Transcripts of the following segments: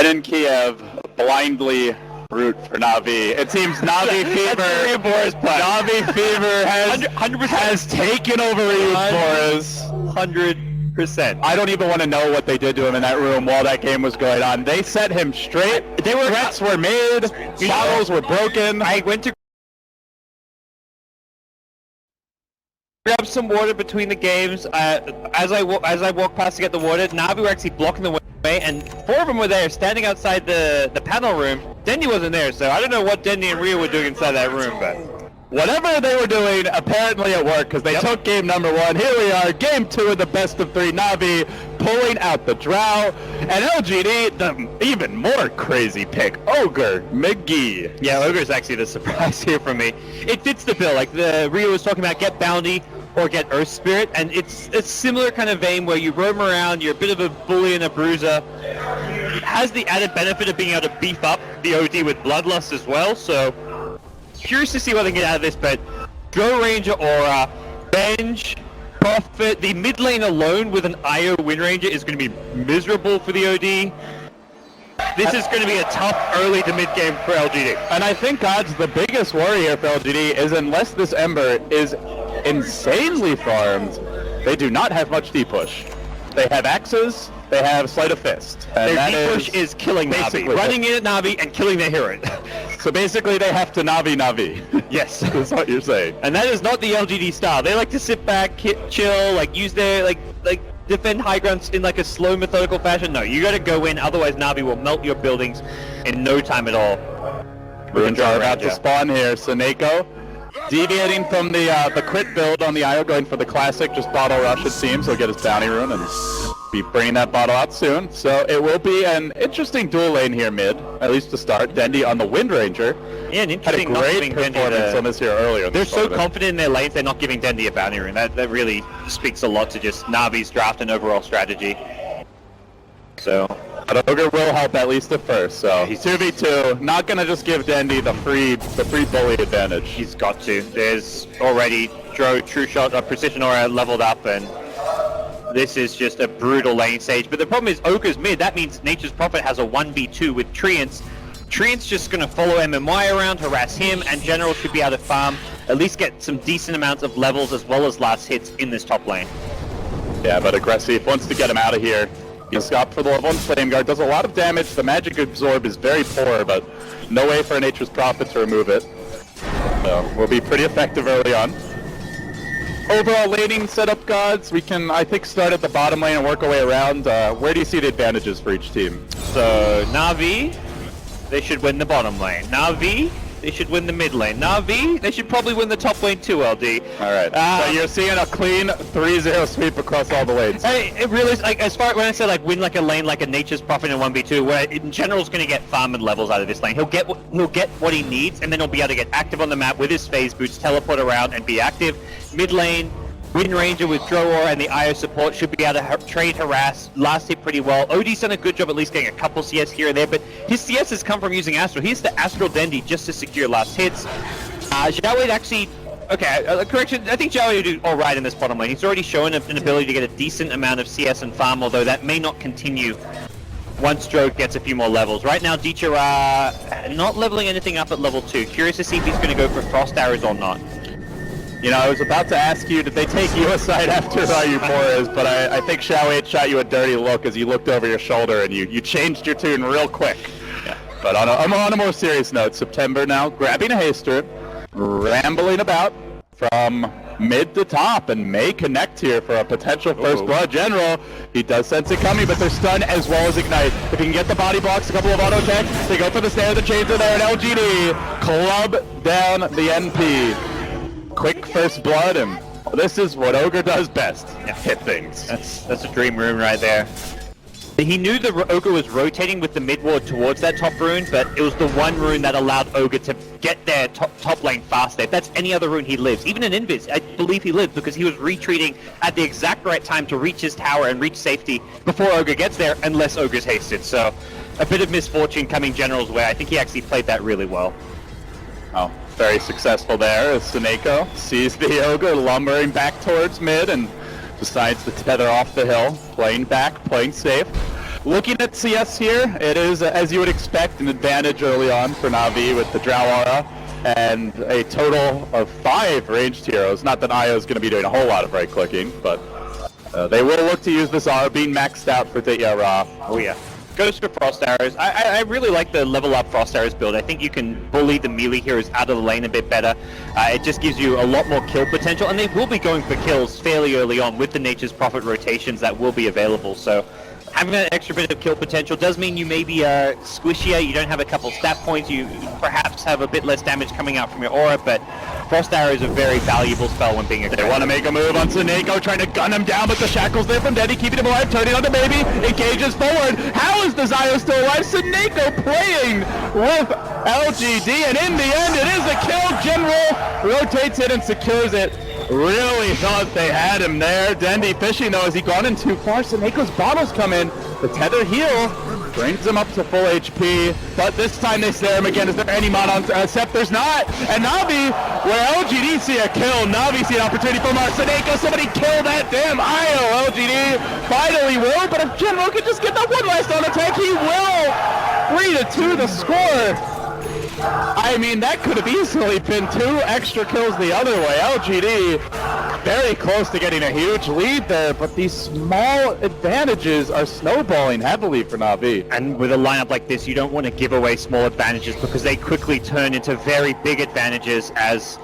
when in Kiev, blindly root for NaVi. It seems NaVi fever. NaVi fever has taken over Boris. 100%. I don't even want to know what they did to him in that room while that game was going on. They set him straight. Threats were made. Bottles were broken. I went to grab some water between the games. As I walked past to get the water, NaVi were actually blocking the way, and 4 of them were there, standing outside the panel room. Dendy wasn't there, so I don't know what Dendy and Rio were doing inside that room, but whatever they were doing, apparently it worked, because they took game number 1. Here we are, game 2 of the best of 3. NaVi pulling out the Drow, and LGD, the even more crazy pick, Ogre McGee. Yeah, Ogre's actually the surprise here for me. It fits the bill, like the Rio was talking about, get Bounty or get Earth Spirit, and it's a similar kind of vein where you roam around, you're a bit of a bully and a bruiser. It has the added benefit of being able to beef up the OD with Bloodlust as well, so curious to see what they can get out of this, but Go Ranger Aura, Benj, Prophet, the mid lane alone with an IO Wind Ranger is going to be miserable for the OD. This is going to be a tough early to mid game for LGD. And I think, God's the biggest worry here for LGD is unless this Ember is insanely farmed, they do not have much D-push. They have axes, they have Sleight of Fist. And their D-push is killing NaVi, running in at NaVi and killing their hero. So basically they have to NaVi. Yes. That's what you're saying. And that is not the LGD style. They like to sit back, chill, like use their, like defend high grounds in like a slow, methodical fashion. No, you gotta go in, otherwise NaVi will melt your buildings in no time at all. We're about to spawn here, Soneko. Deviating from the crit build on the IO, going for the classic, just bottle rush it seems. He'll get his bounty rune and be bringing that bottle out soon. So it will be an interesting dual lane here mid, at least to start. Dendy on the Wind Ranger. Yeah, an interesting had a great performance on this here earlier. They're so confident in their lanes, they're not giving Dendy a bounty rune. That really speaks a lot to just NaVi's draft and overall strategy. So, but Ogre will help at least at first, so he's 2v2, not gonna just give Dendy the free bully advantage. He's got to. There's already True Shot, Precision Aura leveled up, and this is just a brutal lane stage. But the problem is Ogre's mid, that means Nature's Prophet has a 1v2 with Treants. Treants just gonna follow MMY around, harass him, and General should be able to farm, at least get some decent amounts of levels as well as last hits in this top lane. Yeah, but Aggressive wants to get him out of here. He's got for the level 1 Flame Guard, does a lot of damage. The magic absorb is very poor, but no way for a Nature's Prophet to remove it. So will be pretty effective early on. Overall laning setup, Gods, we can, I think, start at the bottom lane and work our way around. Where do you see the advantages for each team? So NaVi, they should win the bottom lane. NaVi, they should win the mid lane. NaVi, they should probably win the top lane too, LD. Alright, so you're seeing a clean 3-0 sweep across all the lanes. Hey, it really is, like, as far when I say like win like a lane like a Nature's Prophet in 1v2, where in general is going to get farm and levels out of this lane. He'll get what he needs, and then he'll be able to get active on the map with his phase boots, teleport around and be active. Mid lane, Wind Ranger with Drow and the IO support should be able to trade harass, last hit pretty well. OD's done a good job at least getting a couple CS here and there, but his CS has come from using Astral. He has to Astral Dendy just to secure last hits. Xiaowei actually, okay, correction, I think Xiaowei will do alright in this bottom lane. He's already shown an ability to get a decent amount of CS and farm, although that may not continue once Drow gets a few more levels. Right now, Dicha not leveling anything up at level 2. Curious to see if he's going to go for Frost Arrows or not. You know, I was about to ask you, did they take you aside after Boris, but I think Xiaowei shot you a dirty look as you looked over your shoulder and you changed your tune real quick. Yeah. But on a more serious note, September now, grabbing a haster, rambling about from mid to top, and may connect here for a potential first blood. General, he does sense it coming, but they're stunned as well as ignite. If he can get the body blocks, a couple of auto attacks, they go for the snare, the chains are there, and LGD club down the NP. Quick first blood, and this is what Ogre does best. Yeah, hit things. That's a dream rune right there. He knew the Ogre was rotating with the mid ward towards that top rune, but it was the one rune that allowed Ogre to get their top lane faster. If that's any other rune, he lives. Even in Invis, I believe he lives because he was retreating at the exact right time to reach his tower and reach safety before Ogre gets there, unless Ogre's hasted. So a bit of misfortune coming General's way. I think he actually played that really well. Oh, very successful there as Soneko sees the Ogre lumbering back towards mid and decides to tether off the hill, playing back, playing safe. looking at CS here, it is, as you would expect, an advantage early on for NaVi with the Drow Aura and a total of 5 ranged heroes. Not that Io is going to be doing a whole lot of right-clicking, but they will look to use this Aura being maxed out for Ditya Ra. Oh yeah. Goes for Frost Arrows. I really like the level up Frost Arrows build. I think you can bully the melee heroes out of the lane a bit better. It just gives you a lot more kill potential, and they will be going for kills fairly early on with the Nature's Prophet rotations that will be available. So having that extra bit of kill potential does mean you may be squishier, you don't have a couple stat points, you perhaps have a bit less damage coming out from your aura, but Frost Arrow is a very valuable spell when being aggressive. They want to make a move on Seneko, trying to gun him down, but the shackles there from Dendy, keeping him alive, turning on the baby, engages forward. How is the Zio still alive? Seneko playing with LGD, and in the end, it is a kill. General rotates it and secures it. Really thought they had him there. Dendy fishing though, has he gone in too far? Seneko's bottles come in. The tether heal brings him up to full HP, but this time they snare him again. Is there any mana on Sep? There's not. And NaVi, where LGD see a kill, NaVi see an opportunity for Seneko. Somebody kill that damn Io. LGD finally will, but if General could just get that one last on attack, he will. 3-2 the score. I mean, that could have easily been 2 extra kills the other way. LGD very close to getting a huge lead there, but these small advantages are snowballing heavily for NaVi. And with a lineup like this, you don't want to give away small advantages because they quickly turn into very big advantages as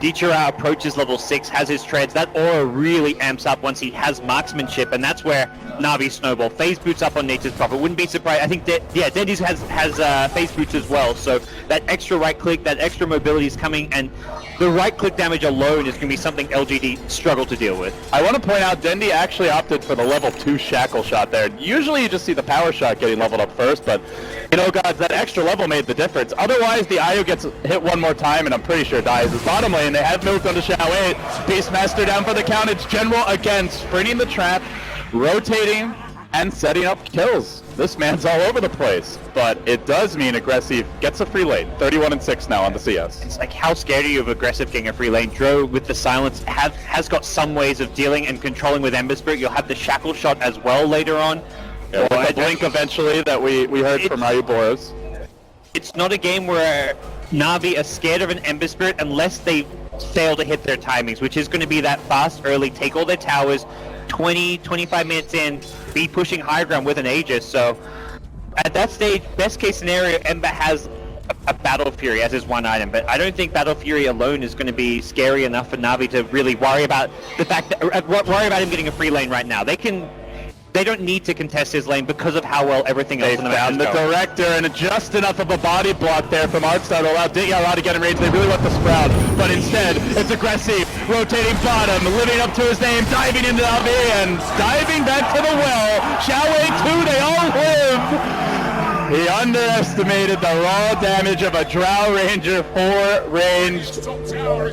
Dichira approaches level 6, has his treads. That aura really amps up once he has marksmanship, and that's where NaVi snowball. Phase boots up on Nature's Prophet. Wouldn't be surprised. I think Dendy's has phase boots as well, so that extra right click, that extra mobility is coming, and the right click damage alone is going to be something LGD struggle to deal with. I want to point out, Dendy actually opted for the level 2 shackle shot there. Usually you just see the power shot getting leveled up first, but you know, guys, that extra level made the difference. Otherwise, the Io gets hit one more time, and I'm pretty sure dies. His bottom lane, they have moved on to Shao 8. Beastmaster down for the count. It's General again, sprinting the trap, rotating, and setting up kills. This man's all over the place, but it does mean Aggressive gets a free lane. 31-6 now on the CS. It's like, how scared are you of Aggressive getting a free lane? Dro, with the silence, has got some ways of dealing and controlling with Ember Spirit. You'll have the shackle shot as well later on. Yeah, with the blink eventually that we heard from Ryu Boros. It's not a game where NaVi are scared of an Ember Spirit unless they fail to hit their timings, which is going to be that fast early, take all their towers, 20-25 minutes in, be pushing high ground with an Aegis. So at that stage, best case scenario, Ember has a Battle Fury as his one item, but I don't think Battle Fury alone is going to be scary enough for NaVi to really worry about the fact that worry about him getting a free lane right now. They don't need to contest his lane because of how well everything else in the map is going. They found the Director, and just enough of a body block there from Artstar to allow Ditya Ra to get in range. They really want the Sprout, but instead, it's Aggressive, rotating bottom, living up to his name, diving into NaVi, and diving back to the well. Shao 2, they all live! He underestimated the raw damage of a Drow Ranger 4 ranged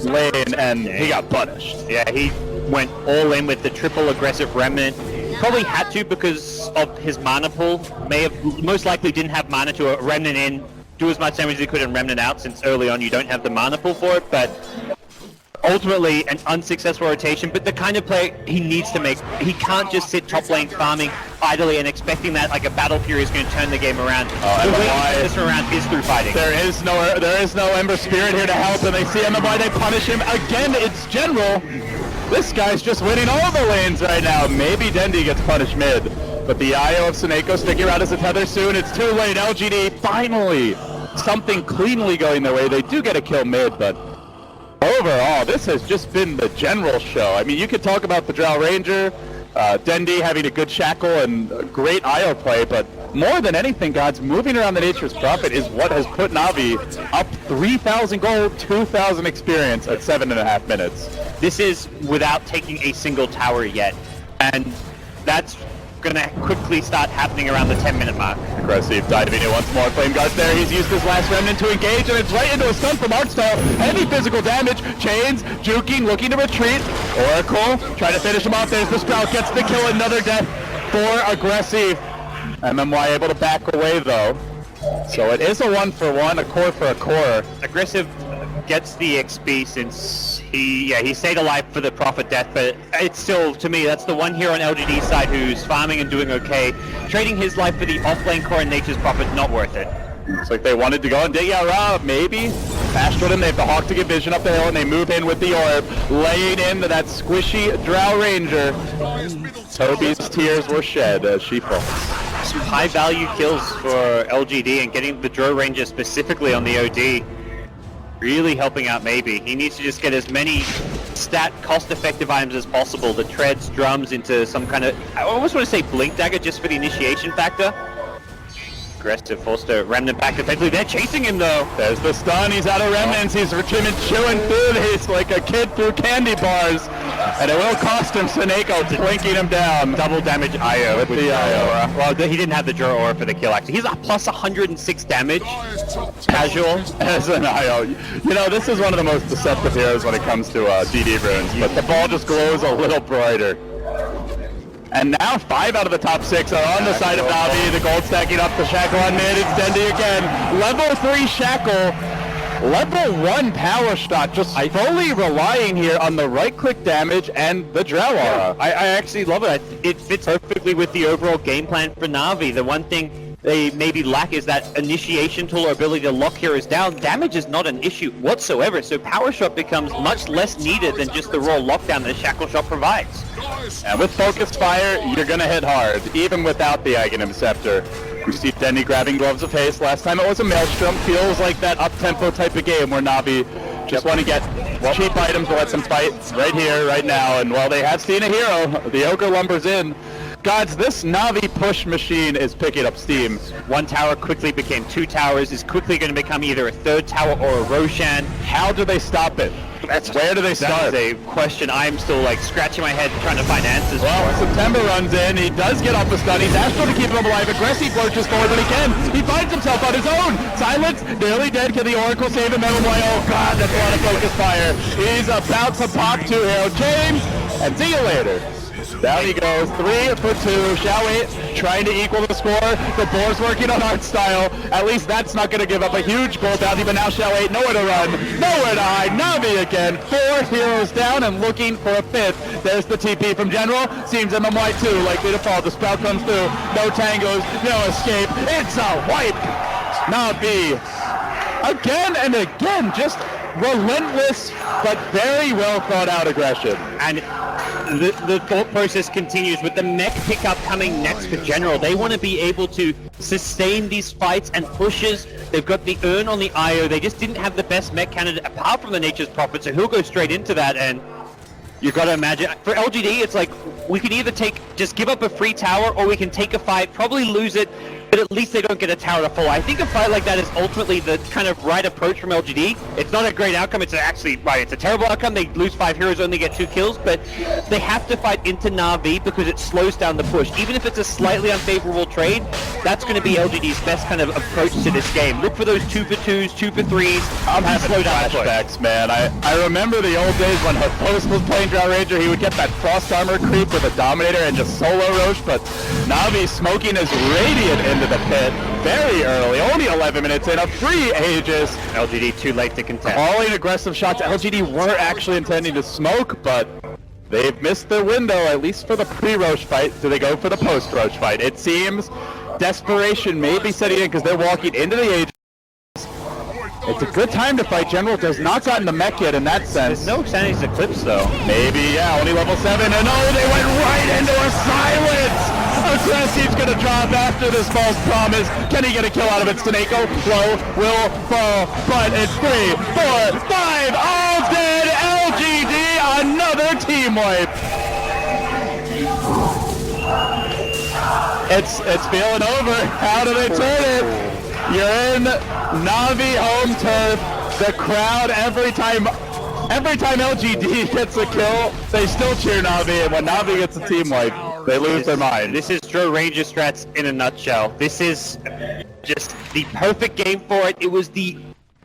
lane, and he got punished. Yeah, he went all in with the triple aggressive remnant. Probably had to because of his mana pool. Most likely didn't have mana to remnant in, do as much damage as he could and remnant out, since early on you don't have the mana pool for it, but ultimately an unsuccessful rotation, but the kind of play he needs to make. He can't just sit top lane farming idly and expecting that like a Battle Fury is going to turn the game around. The way to turn this around is through fighting. There is no Ember Spirit here to help, and they see MMY, they punish him. Again, it's General. This guy's just winning all the lanes right now. Maybe Dendy gets punished mid, but the Io of Seneko sticking around as a tether soon. It's too late. LGD finally something cleanly going their way. They do get a kill mid, but overall, this has just been the General show. I mean, you could talk about the Drow Ranger, Dendy having a good shackle and a great Io play, but more than anything, gods, moving around the Nature's Prophet is what has put NaVi up 3,000 gold, 2,000 experience at 7.5 minutes. This is without taking a single tower yet, and that's going to quickly start happening around the 10-minute mark. Aggressive diving in once more. Flame Guard there. He's used his last remnant to engage, and it's right into a stun from Artstar. Heavy physical damage. Chains, juking, looking to retreat. Oracle trying to finish him off. There's the Sprout. Gets the kill. Another death for Aggressive. MMY able to back away, though. So it is a 1-for-1, a core for a core. Aggressive gets the XP since he stayed alive for the Prophet death, but it's still, to me, that's the one hero on LGD's side who's farming and doing okay. Trading his life for the off-lane core and Nature's Prophet, not worth it. Looks like they wanted to go and dig out Ra, maybe. Astrid and they have the Hawk to get vision up the hill, and they move in with the orb, laying into that squishy Drow Ranger. Toby's tears were shed as she falls. Some high-value kills for LGD, and getting the Drow Ranger specifically on the OD really helping out maybe. He needs to just get as many stat cost-effective items as possible. The treads, drums into some kind of, I almost want to say Blink Dagger just for the initiation factor. Aggressive, forced to Remnant back effectively. They're chasing him though. There's the stun, he's out of remnants, he's chewing food, he's like a kid through candy bars. And it will cost him Seneko, plinking him down. Double damage IO with the IO. Well, he didn't have the Drow Aura for the kill actually. He's a plus 106 damage. Casual. As an IO. You know, this is one of the most deceptive heroes when it comes to DD runes, but the ball just glows a little brighter. And now 5 out of the top 6 are on the side of NaVi. The gold stacking up the Shackle on mid. It's Dendi again. Level 3 Shackle. Level 1 power shot. Just fully relying here on the right-click damage and the Drow Aura. I actually love it. It fits perfectly with the overall game plan for NaVi. The one thing they maybe lack is that initiation tool or ability to lock heroes down. Damage is not an issue whatsoever, so power shot becomes much less needed than just the raw lockdown that a Shackle shot provides. And with Focus Fire, you're gonna hit hard, even without the Aghanim Scepter. You see Dendi grabbing Gloves of Haste. Last time it was a Maelstrom. Feels like that up-tempo type of game where NaVi just want to get cheap items to let them fight right here, right now. And while they have seen a hero, the Ogre lumbers in. Gods, this NaVi push machine is picking up steam. One tower quickly became 2 towers, is quickly going to become either a 3rd tower or a Roshan. How do they stop it? Where do they start? That is a question I'm still like scratching my head trying to find answers for. September runs in, he does get off the stun, he's Astral to keep him alive, aggressive lurches forward when he can. He finds himself on his own. Silence, nearly dead, can the Oracle save him? Oh god, that's a lot of Focus Fire. He's about to pop 2 hero James, and see you later. Down he goes, 3 for 2. Shao8 trying to equal the score. The Boar's working on art style. At least that's not going to give up a huge gold bounty, but now Shao8 nowhere to run, nowhere to hide. NaVi again, 4 heroes down and looking for a 5th. There's the TP from General. Seems MMY2 likely to fall. The Sprout comes through. No tangos, no escape. It's a wipe. NaVi again and again, just relentless but very well thought out aggression. And the thought process continues with the mech pickup coming next for General. They want to be able to sustain these fights and pushes. They've got the Urn on the IO. They just didn't have the best mech candidate apart from the Nature's Prophet, so he'll go straight into that. And you've got to imagine, for LGD, it's like we could either just give up a free tower, or we can take a fight, probably lose it, but at least they don't get a tower to fall. I think a fight like that is ultimately the kind of right approach from LGD. It's not a great outcome, it's actually, right, it's a terrible outcome. They lose 5 heroes, only get 2 kills, but they have to fight into NaVi because it slows down the push. Even if it's a slightly unfavorable trade, that's going to be LGD's best kind of approach to this game. Look for those 2 for 2s, 2 for 3s. I'm having flashbacks, man. I remember the old days when Host was playing Drow Ranger. He would get that Frost Armor creep with a Dominator and just solo Roche, but NaVi smoking his Radiant into the pit very early, only 11 minutes in, a free Aegis. LGD too late to contest. Calling aggressive shots. LGD were actually intending to smoke, but they've missed their window, at least for the pre-Roche fight. Do they go for the post-Roche fight? It seems desperation may be setting in because they're walking into the Aegis. It's a good time to fight. General does not gotten the mech yet in that sense. There's no Xanny's Eclipse though. Maybe, yeah, only level 7, and oh, they went right into a silence! Aggressive's gonna drop after this false promise. Can he get a kill out of it? Seneko, low, will fall, but it's 3, 4, 5, all dead! LGD, another team wipe! It's feeling over. How do they turn it? You're in NaVi home turf. The crowd every time LGD gets a kill, they still cheer NaVi, and when NaVi gets a team wipe, they lose their mind. This is Drow Ranger strats in a nutshell. This is just the perfect game for it. It was the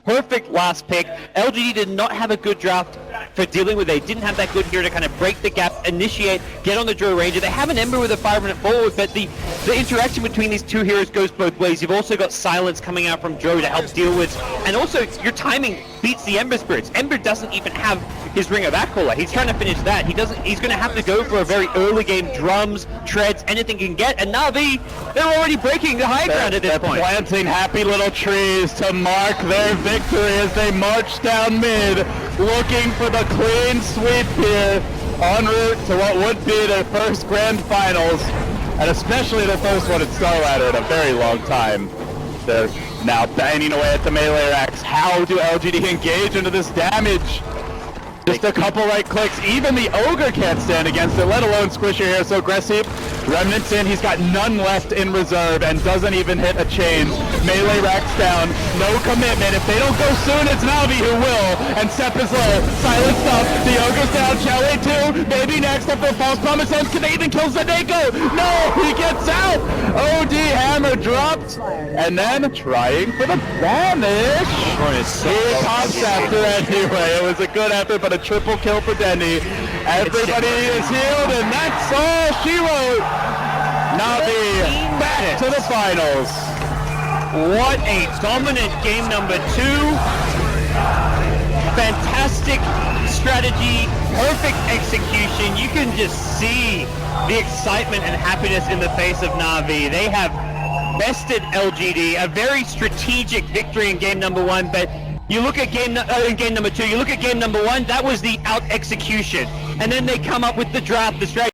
perfect last pick. LGD did not have a good draft for dealing with it. They didn't have that good hero to kind of break the gap, initiate, get on the Drow Ranger. They have an Ember with a 5-minute forward, but the the interaction between these two heroes goes both ways. You've also got Silence coming out from Joe to help deal with, and also your timing beats the Ember Spirits. Ember doesn't even have his Ring of Aquila. He's trying to finish that. He's going to have to go for a very early game drums, treads, anything he can get. And NaVi, they're already breaking the high ground at this point. They're planting happy little trees to mark their victory as they march down mid, looking for the clean sweep here, en route to what would be their first grand finals, and especially their first one at Starladder in a very long time. They're now banging away at the melee racks. How do LGD engage into this damage? Just a couple right clicks. Even the Ogre can't stand against it, let alone Squisher here. So Gressy, Remnant's in. He's got none left in reserve and doesn't even hit a chain. Melee racks down. No commitment. If they don't go soon, it's NaVi who will. And Sep is low. Silenced up. The Ogre's down. Chalet 2. Maybe next after False Promise ends. Can they even kill Zadeko? No! He gets out! OD hammer dropped. And then trying for the banish. He pops after anyway. It was a good effort, but a triple kill for Denny. Everybody is healed, and that's all she wrote. NaVi back to the finals. What a dominant game number 2. Fantastic strategy, perfect execution. You can just see the excitement and happiness in the face of NaVi. They have bested LGD, a very strategic victory in game number 1, but you look at game number 2, you look at game number 1, that was the out execution. And then they come up with the draft, the strategy.